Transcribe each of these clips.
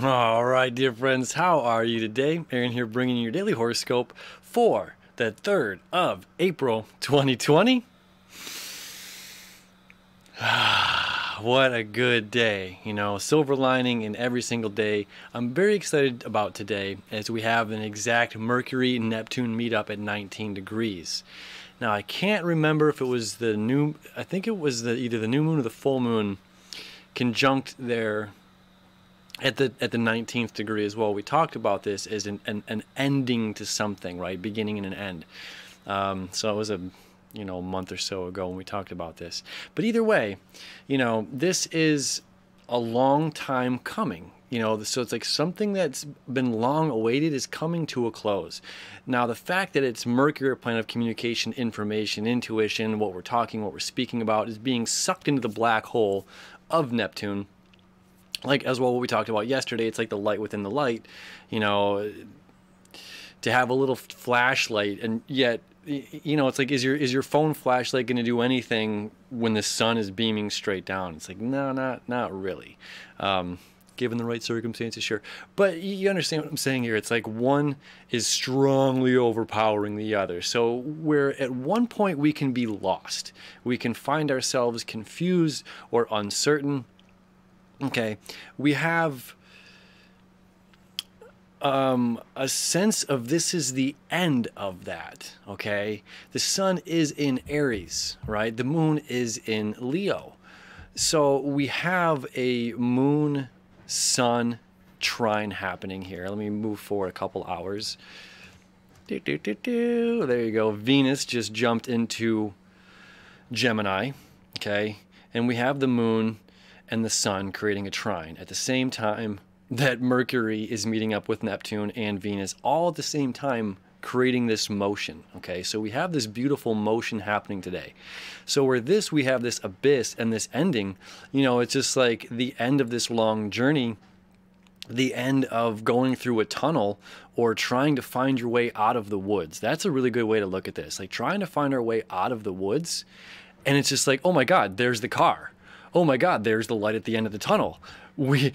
All right, dear friends, how are you today? Aaron here bringing you your daily horoscope for the 3rd of April, 2020. What a good day, silver lining in every single day. I'm very excited about today as we have an exact Mercury-Neptune meetup at 19 degrees. Now, I can't remember if it was I think it was either the new moon or the full moon conjunct there at the 19th degree as well. We talked about this as an ending to something, right? Beginning and an end. So it was a month or so ago when we talked about this. But either way, this is a long time coming. So it's like something that's been long awaited is coming to a close. Now, the fact that it's Mercury, a planet of communication, information, intuition, what we're speaking about, is being sucked into the black hole of Neptune. Like, as well, what we talked about yesterday, it's like the light within the light, to have a little flashlight, and yet, it's like, is your phone flashlight going to do anything when the sun is beaming straight down? It's like, no, not really. Given the right circumstances, sure. But you understand what I'm saying here. It's like one is strongly overpowering the other. So where at one point we can be lost, we can find ourselves confused or uncertain. Okay, we have a sense of this is the end of that, okay? The sun is in Aries, right? The moon is in Leo. So we have a moon-sun trine happening here. Let me move forward a couple hours. There you go. Venus just jumped into Gemini, okay? And we have the moon and the sun creating a trine at the same time that Mercury is meeting up with Neptune and Venus, all at the same time creating this motion. Okay, so we have this beautiful motion happening today. So where we have this abyss and this ending, it's just like the end of this long journey, the end of going through a tunnel or trying to find your way out of the woods. That's a really good way to look at this, like trying to find our way out of the woods. And it's just like, oh my God, there's the car. Oh my God, there's the light at the end of the tunnel. We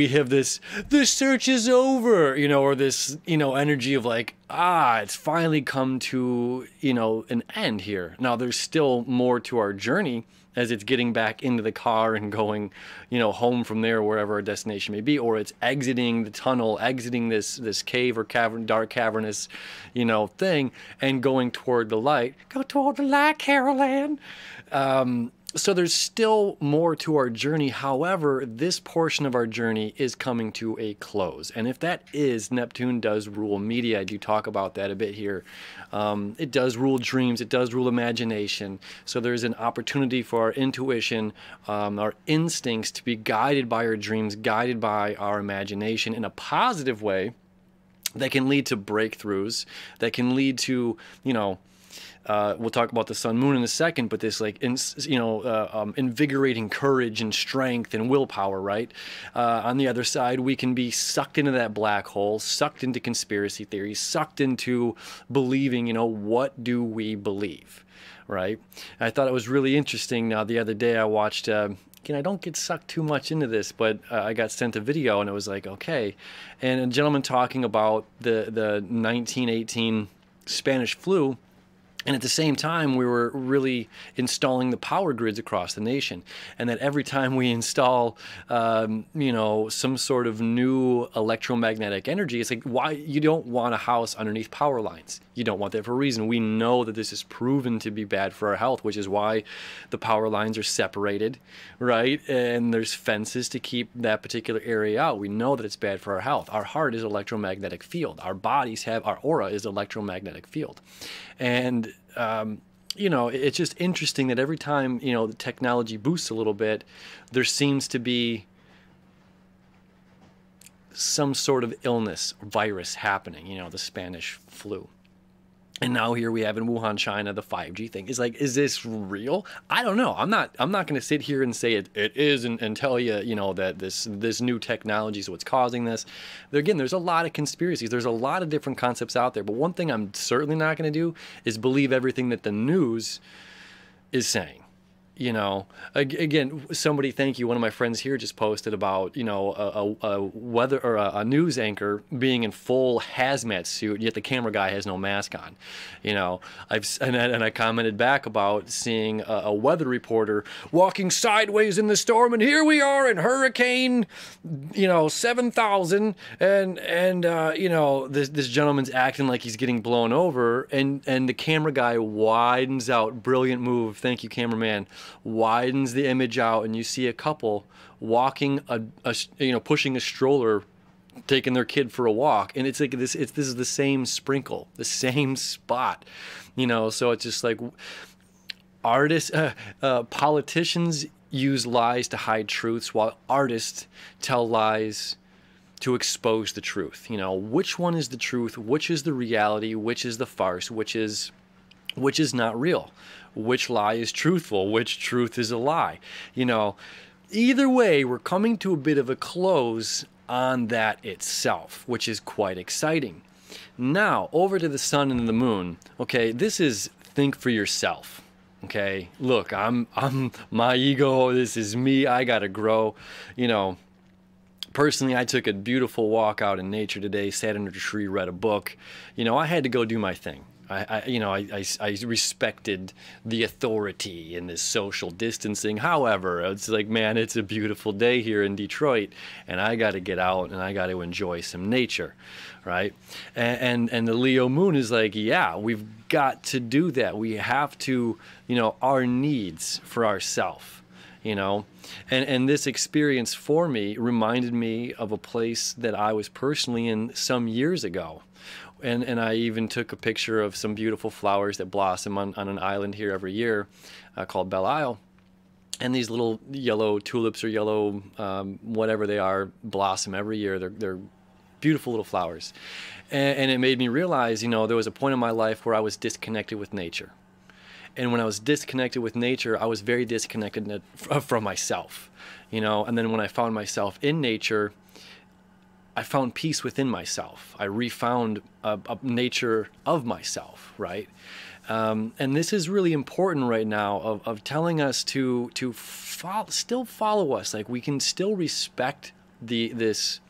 have this search is over, or this, energy of like, it's finally come to, an end here. Now there's still more to our journey as it's getting back into the car and going, home from there, wherever our destination may be, or it's exiting the tunnel, exiting this cave or cavern, dark cavernous, thing, and going toward the light. Go toward the light, Carol Ann. So there's still more to our journey. However, this portion of our journey is coming to a close. And if that is, Neptune does rule media. I do talk about that a bit here. It does rule dreams. It does rule imagination. So there's an opportunity for our intuition, our instincts to be guided by our dreams, guided by our imagination in a positive way that can lead to breakthroughs, that can lead to, we'll talk about the sun moon in a second, but this invigorating courage and strength and willpower, right? On the other side, we can be sucked into that black hole, sucked into conspiracy theories, sucked into believing, what do we believe, right? I thought it was really interesting. Now, the other day I watched, I don't get sucked too much into this, but I got sent a video and it was like, okay. And a gentleman talking about the 1918 Spanish flu. And at the same time, we were really installing the power grids across the nation. And that every time we install, some sort of new electromagnetic energy, it's like, why you don't want a house underneath power lines. You don't want that for a reason. We know that this is proven to be bad for our health, which is why the power lines are separated, right? And there's fences to keep that particular area out. We know that it's bad for our health. Our heart is electromagnetic field. Our aura is electromagnetic field. And it's just interesting that every time, the technology boosts a little bit, there seems to be some sort of illness or virus happening, the Spanish flu. And now here we have in Wuhan, China, the 5G thing. It's like, is this real? I don't know. I'm not going to sit here and say it is and tell you, that this new technology is what's causing this. Again, there's a lot of conspiracies. There's a lot of different concepts out there. But one thing I'm certainly not going to do is believe everything that the news is saying. You know, again, somebody, thank you. One of my friends here just posted about, you know, a weather or a news anchor being in full hazmat suit, yet the camera guy has no mask on. You know, and I commented back about seeing a weather reporter walking sideways in the storm, and here we are in hurricane, you know, 7,000, and you know, this gentleman's acting like he's getting blown over, and the camera guy widens out. Brilliant move, thank you, cameraman. Widens the image out, and you see a couple walking you know, pushing a stroller, taking their kid for a walk, and it's like this is the same sprinkle, the same spot, you know. So it's just like artists, politicians use lies to hide truths, while artists tell lies to expose the truth. You know, which one is the truth, which is the reality, which is the farce, which is not real, which lie is truthful, which truth is a lie. You know, either way, we're coming to a bit of a close on that itself, which is quite exciting. Now, over to the sun and the moon. Okay, this is think for yourself. Okay, look, I'm my ego, this is me, I gotta grow. You know, personally, I took a beautiful walk out in nature today, sat under a tree, read a book. You know, I had to go do my thing. I respected the authority in this social distancing. However, it's like, man, it's a beautiful day here in Detroit, and I got to get out and I got to enjoy some nature, right? And the Leo moon is like, yeah, we've got to do that. We have to, you know, our needs for ourselves, you know. And this experience for me reminded me of a place that I was personally in some years ago. And I even took a picture of some beautiful flowers that blossom on an island here every year called Belle Isle. And these little yellow tulips or yellow whatever they are blossom every year. They're beautiful little flowers. And it made me realize, you know, there was a point in my life where I was disconnected with nature. And when I was disconnected with nature, I was very disconnected from myself, you know. And then when I found myself in nature, I found peace within myself. I refound a nature of myself, right? And this is really important right now of telling us to still follow us. Like, we can still respect this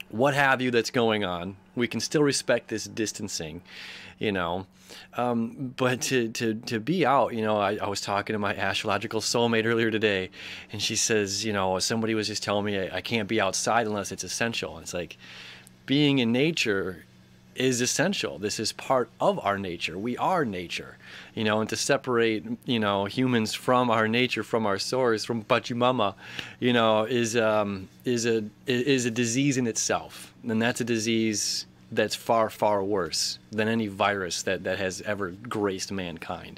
what have you that's going on. We can still respect this distancing, you know. But to be out, you know, I was talking to my astrological soulmate earlier today, and she says, you know, somebody was just telling me I can't be outside unless it's essential. And it's like, being in nature is essential. This is part of our nature. We are nature, you know. And to separate, you know, humans from our nature, from our source, from Pachamama, you know, is a disease in itself. And that's a disease that's far, far worse than any virus that has ever graced mankind,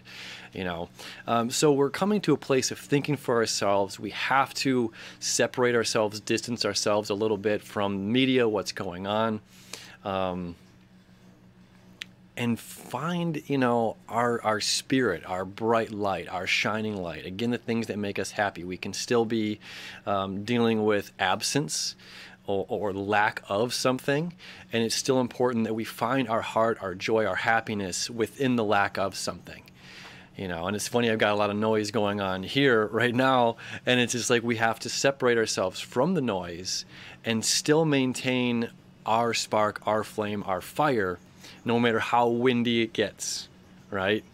you know. So we're coming to a place of thinking for ourselves. We have to separate ourselves, distance ourselves a little bit from media, what's going on, and find, you know, our spirit, our bright light, our shining light. Again, the things that make us happy. We can still be dealing with absence or lack of something, and it's still important that we find our heart, our joy, our happiness within the lack of something, you know. And it's funny, I've got a lot of noise going on here right now, and it's just like we have to separate ourselves from the noise and still maintain our spark, our flame, our fire, no matter how windy it gets, right?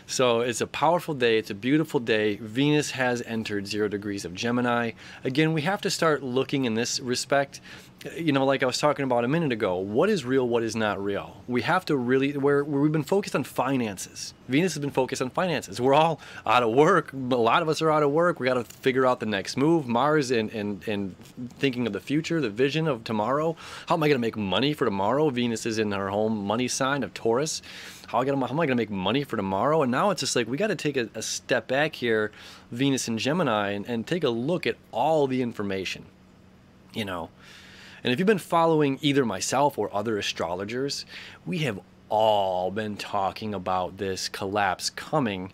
So it's a powerful day. It's a beautiful day. Venus has entered 0 degrees of Gemini. Again, we have to start looking in this respect, you know, like I was talking about a minute ago, what is real, what is not real. We have to really, where we've been focused on finances. Venus has been focused on finances. We're all out of work. A lot of us are out of work. We got to figure out the next move. Mars and thinking of the future, the vision of tomorrow. How am I going to make money for tomorrow? Venus is in her home money sign of Taurus. How am I going to make money for tomorrow? And now it's just like we got to take a step back here, Venus and Gemini, and take a look at all the information, you know. And if you've been following either myself or other astrologers, we have all been talking about this collapse coming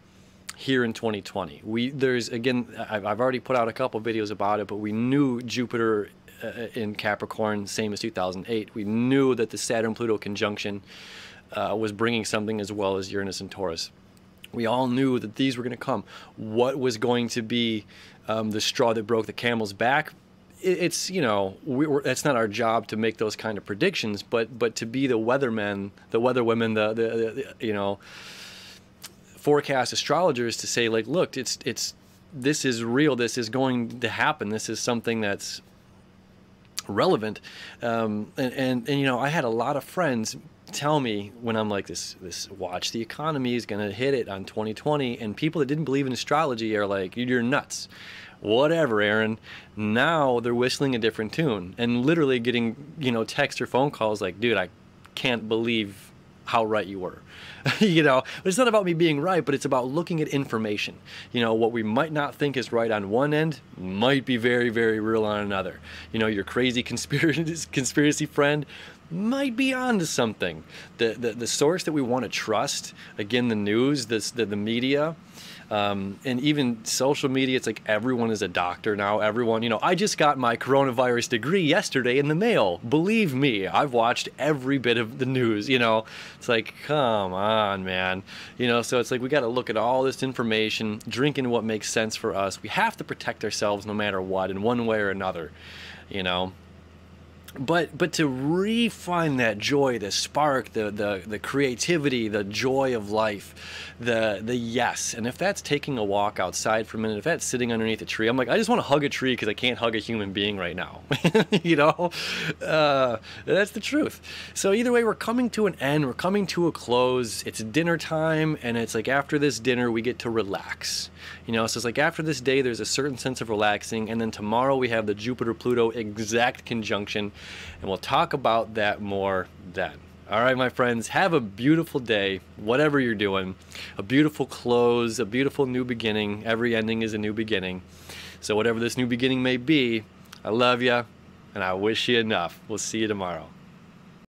here in 2020. There's, again, I've already put out a couple videos about it, but we knew Jupiter in Capricorn, same as 2008. We knew that the Saturn-Pluto conjunction was bringing something, as well as Uranus and Taurus. We all knew that these were going to come. What was going to be the straw that broke the camel's back? It's, you know, that's not our job to make those kind of predictions, but to be the weathermen, the weatherwomen, the you know, forecast astrologers, to say, like, look, this is real. This is going to happen. This is something that's relevant. And you know, I had a lot of friends tell me when I'm like, this watch, the economy is going to hit it on 2020, and people that didn't believe in astrology are like, you're nuts. Whatever, Aaron. Now they're whistling a different tune and literally getting, you know, text or phone calls like, dude, I can't believe how right you were. You know, but it's not about me being right, but it's about looking at information. You know, what we might not think is right on one end might be very, very real on another. You know, your crazy conspiracy friend might be onto something. The source that we want to trust, again, the news, the media, and even social media, it's like everyone is a doctor now. Everyone, you know, I just got my coronavirus degree yesterday in the mail. Believe me, I've watched every bit of the news, you know. It's like, come on, man. You know, so it's like we got to look at all this information, drink in what makes sense for us. We have to protect ourselves no matter what, in one way or another, you know. But to refine that joy, the spark, the creativity, the joy of life, the yes. And if that's taking a walk outside for a minute, if that's sitting underneath a tree, I'm like, I just want to hug a tree because I can't hug a human being right now. You know, that's the truth. So either way, we're coming to an end. We're coming to a close. It's dinner time, and it's like after this dinner, we get to relax. You know, so it's like after this day, there's a certain sense of relaxing, and then tomorrow we have the Jupiter-Pluto exact conjunction, and we'll talk about that more then. All right, my friends, have a beautiful day, whatever you're doing. A beautiful close, a beautiful new beginning. Every ending is a new beginning. So whatever this new beginning may be, I love you, and I wish you enough. We'll see you tomorrow.